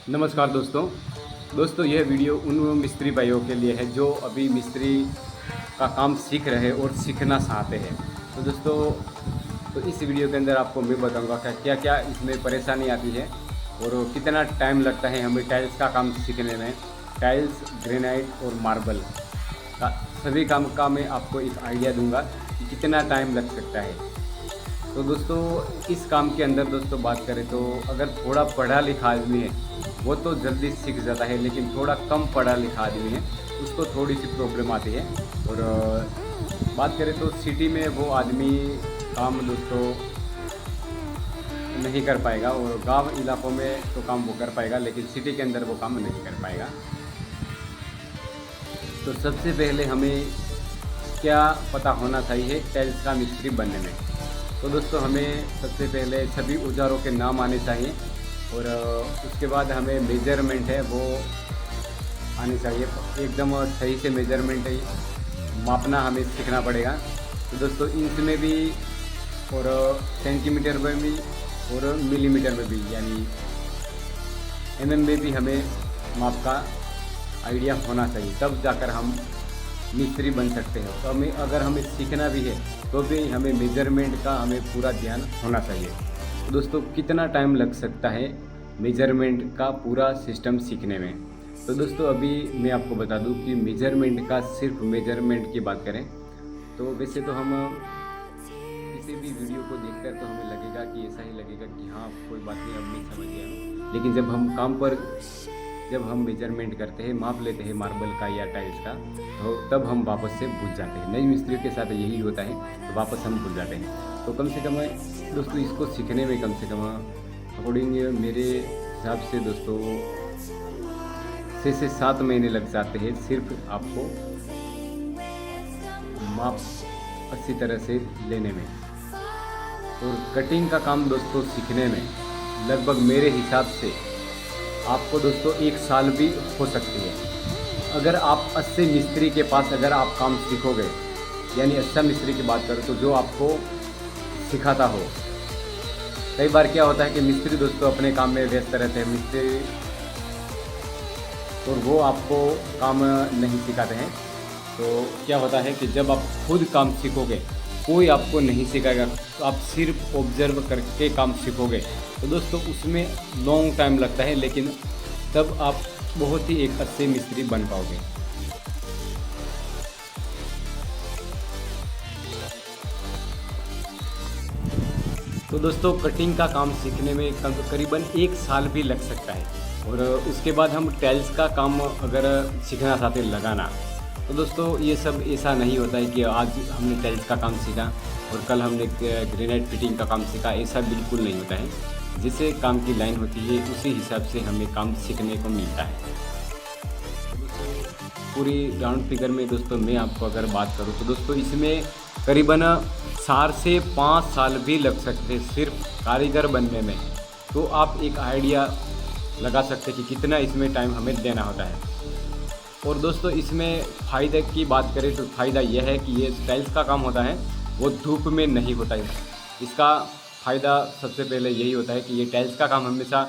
नमस्कार दोस्तों यह वीडियो उन मिस्त्री भाइयों के लिए है जो अभी मिस्त्री का काम सीख रहे और सीखना चाहते हैं। तो दोस्तों तो इस वीडियो के अंदर आपको मैं बताऊंगा कि क्या क्या इसमें परेशानी आती है और कितना टाइम लगता है हमें टाइल्स का काम सीखने में। टाइल्स, ग्रेनाइट और मार्बल का सभी काम का मैं आपको एक आइडिया दूंगा कि कितना टाइम लग सकता है। तो दोस्तों इस काम के अंदर दोस्तों बात करें तो अगर थोड़ा पढ़ा लिखा आदमी है वो तो जल्दी सीख जाता है, लेकिन थोड़ा कम पढ़ा लिखा आदमी है उसको थोड़ी सी प्रॉब्लम आती है। और बात करें तो सिटी में वो आदमी काम दोस्तों नहीं कर पाएगा और गांव इलाकों में तो काम वो कर पाएगा, लेकिन सिटी के अंदर वो काम नहीं कर पाएगा। तो सबसे पहले हमें क्या पता होना चाहिए टाइल्स का मिस्त्री बनने में। तो दोस्तों हमें सबसे पहले सभी औजारों के नाम आने चाहिए और उसके बाद हमें मेजरमेंट है वो आनी चाहिए, एकदम सही से मेजरमेंट मापना हमें सीखना पड़ेगा। तो दोस्तों इंच में भी और सेंटीमीटर में भी और मिलीमीटर में भी यानी एमएम में भी हमें माप का आइडिया होना चाहिए, तब जाकर हम मिस्त्री बन सकते हैं। तो अगर हमें सीखना भी है तो भी हमें मेजरमेंट का हमें पूरा ध्यान होना चाहिए। तो दोस्तों कितना टाइम लग सकता है मेजरमेंट का पूरा सिस्टम सीखने में। तो दोस्तों अभी मैं आपको बता दूं कि मेजरमेंट का सिर्फ मेजरमेंट की बात करें तो वैसे तो हम किसी भी वीडियो को देखकर तो हमें लगेगा कि ऐसा ही लगेगा कि हाँ कोई बात नहीं, अब मैं समझ गया। लेकिन जब हम काम पर जब हम मेजरमेंट करते हैं, माप लेते हैं मार्बल का या टाइल्स का, तो तब हम वापस से भूल जाते हैं। नई मिस्त्रियों के साथ यही होता है, तो वापस हम भूल जाते हैं। तो कम से कम दोस्तों इसको सीखने में कम से कम अकॉर्डिंग मेरे हिसाब से दोस्तों 6 से 7 महीने लग जाते हैं सिर्फ आपको माप अच्छी तरह से लेने में। और कटिंग का काम दोस्तों सीखने में लगभग मेरे हिसाब से आपको दोस्तों 1 साल भी हो सकती है। अगर आप अच्छे मिस्त्री के पास अगर आप काम सीखोगे, यानी अच्छा मिस्त्री की बात करो तो जो आपको सिखाता हो। कई बार क्या होता है कि मिस्त्री दोस्तों अपने काम में व्यस्त रहते हैं मिस्त्री, और वो आपको काम नहीं सिखाते हैं। तो क्या होता है कि जब आप खुद काम सीखोगे, कोई आपको नहीं सिखाएगा, तो आप सिर्फ ऑब्जर्व करके काम सीखोगे, तो दोस्तों उसमें लॉन्ग टाइम लगता है, लेकिन तब आप बहुत ही एक अच्छे मिस्त्री बन पाओगे। तो दोस्तों कटिंग का काम सीखने में करीबन 1 साल भी लग सकता है। और उसके बाद हम टाइल्स का काम अगर सीखना चाहते हैं लगाना, तो दोस्तों ये सब ऐसा नहीं होता है कि आज हमने टाइल्स का काम सीखा और कल हमने ग्रेनाइट फिटिंग का काम सीखा, ऐसा बिल्कुल नहीं होता है। जिसे काम की लाइन होती है उसी हिसाब से हमें काम सीखने को मिलता है। पूरी राउंड फिगर में दोस्तों मैं आपको अगर बात करूं तो दोस्तों इसमें करीबन 4 से 5 साल भी लग सकते हैं सिर्फ कारीगर बनने में। तो आप एक आइडिया लगा सकते हैं कि कितना इसमें टाइम हमें देना होता है। और दोस्तों इसमें फ़ायदे की बात करें तो फ़ायदा यह है कि ये टाइल्स का काम होता है वो धूप में नहीं होता है। इसका फ़ायदा सबसे पहले यही होता है कि ये टाइल्स का काम हमेशा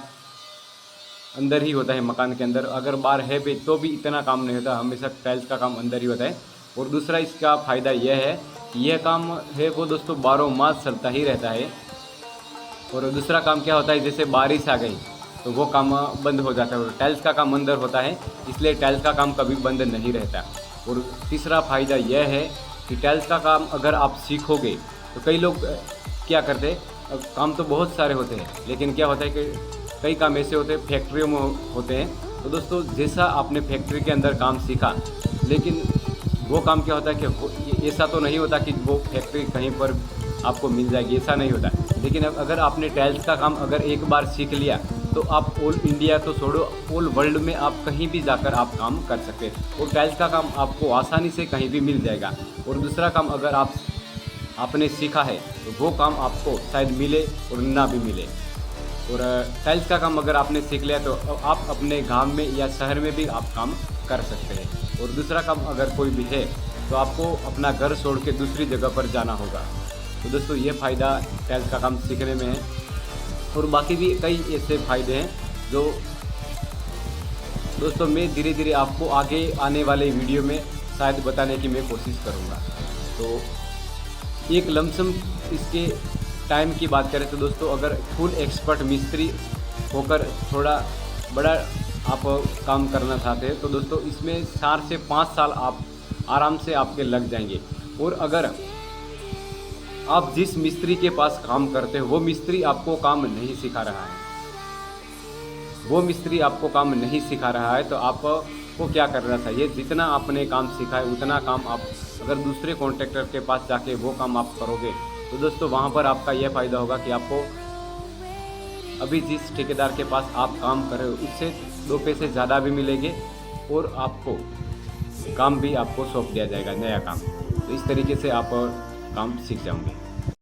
अंदर ही होता है मकान के अंदर। अगर बाहर है भी तो भी इतना काम नहीं होता, हमेशा टाइल्स का काम अंदर ही होता है। और दूसरा इसका फ़ायदा यह है कि यह काम है वो दोस्तों 12 मास चलता ही रहता है। और दूसरा काम क्या होता है, जैसे बारिश आ गई तो वो काम बंद हो जाता है। और टाइल्स का काम अंदर होता है, इसलिए टाइल्स का काम कभी बंद नहीं रहता। और तीसरा फ़ायदा यह है कि टाइल्स का काम अगर आप सीखोगे तो कई लोग क्या करते हैं, काम तो बहुत सारे होते हैं, लेकिन क्या होता है कि कई काम ऐसे होते हैं फैक्ट्रियों में होते हैं। तो दोस्तों जैसा आपने फैक्ट्री के अंदर काम सीखा, लेकिन वो काम क्या होता है कि ऐसा तो नहीं होता कि वो फैक्ट्री कहीं पर आपको मिल जाएगी, ऐसा नहीं होता। लेकिन अगर आपने टाइल्स का काम अगर एक बार सीख लिया तो आप ऑल इंडिया तो छोड़ो, ऑल वर्ल्ड में आप कहीं भी जाकर आप काम कर सकते हैं। और टाइल्स का काम आपको आसानी से कहीं भी मिल जाएगा। और दूसरा काम अगर आपने सीखा है तो वो काम आपको शायद मिले और ना भी मिले। और टाइल्स का काम अगर आपने सीख लिया तो आप अपने गांव में या शहर में भी आप काम कर सकते हैं। और दूसरा काम अगर कोई भी है तो आपको अपना घर छोड़ के दूसरी जगह पर जाना होगा। तो दोस्तों ये फ़ायदा टाइल्स का काम सीखने में है। और बाकी भी कई ऐसे फ़ायदे हैं जो दोस्तों मैं धीरे धीरे आपको आगे आने वाले वीडियो में शायद बताने की मैं कोशिश करूँगा। तो एक लमसम इसके टाइम की बात करें तो दोस्तों, अगर फुल एक्सपर्ट मिस्त्री होकर थोड़ा बड़ा आप काम करना चाहते हैं तो दोस्तों इसमें 4 से 5 साल आप आराम से आपके लग जाएंगे। और अगर आप जिस मिस्त्री के पास काम करते हो वो मिस्त्री आपको काम नहीं सिखा रहा है, वो मिस्त्री आपको काम नहीं सिखा रहा है, तो आपको क्या करना चाहिए, जितना आपने काम सीखा है उतना काम आप अगर दूसरे कॉन्ट्रैक्टर के पास जाके वो काम आप करोगे तो दोस्तों वहाँ पर आपका यह फ़ायदा होगा कि आपको अभी जिस ठेकेदार के पास आप काम कर रहे हो उससे 2 पैसे ज़्यादा भी मिलेंगे और आपको काम भी आपको सौंप दिया जाएगा, नया काम। तो इस तरीके से आप काम सीख जाओगे।